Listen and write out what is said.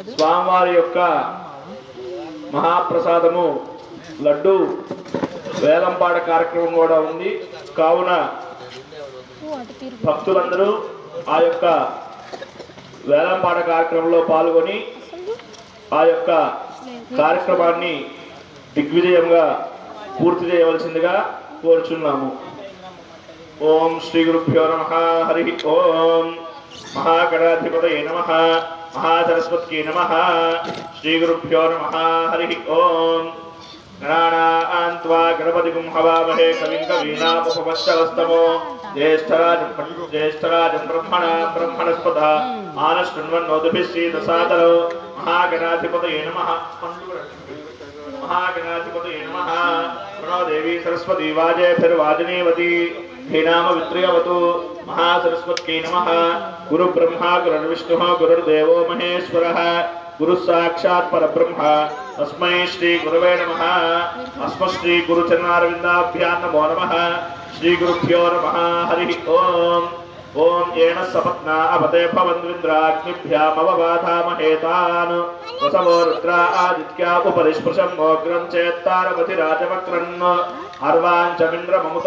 స్వామివారి యొక్క మహాప్రసాదము లడ్డు వేలంపాట కార్యక్రమం కూడా ఉంది. కావున భక్తులందరూ ఆ యొక్క వేలంపాట కార్యక్రమంలో పాల్గొని ఆ యొక్క కార్యక్రమాన్ని దిగ్విజయంగా పూర్తి చేయవలసిందిగా కోరుచున్నాము. ఓం శ్రీ గురుభ్యో నమః. హరి ఓం. మహాగణాధిపతయే నమః. మహాసరస్వత్యై నమః. శ్రీ గురుభ్యో నమః. హరి ఓం. గణానాం త్వా గణపతిం హవామహే కవిం కవీనాముపమశ్రవస్తమో జ్యేష్ఠరాజం బ్రహ్మణస్పత ఆనశృణ్వన్నోతిభిः శ్రీదసాదనో. మహాగణాధిపతయే నమః. మహాగణాధిపతయే నమః. ప్రణో దేవీ సరస్వతీ వాజేభిర్వాజినీవతి ధీనామ విత్రియవతు. మహాసరస్వత్యై నమః. గురు బ్రహ్మ గురుర్విష్ణుః గురుర్దేవో మహేశ్వరః గురు సాక్షాత్ పరబ్రహ్మ తస్మై శ్రీ గురవే నమః. అస్మశ్రీ గురుచరణారవిందాభ్యాం నమో నమః. శ్రీ గురుభ్యో నమః. హరి ఓం. ఓం ఏన సపత్నా అవతే భవంద్వింద్రాగ్నిభ్యామవబాధామహే తాన్. వసవో రుద్రా ఆదిత్యా ఉపరిస్పృశం మోగ్రం చేత్తారమతి రాజవక్రన్. అర్వాంచమింద్రమముత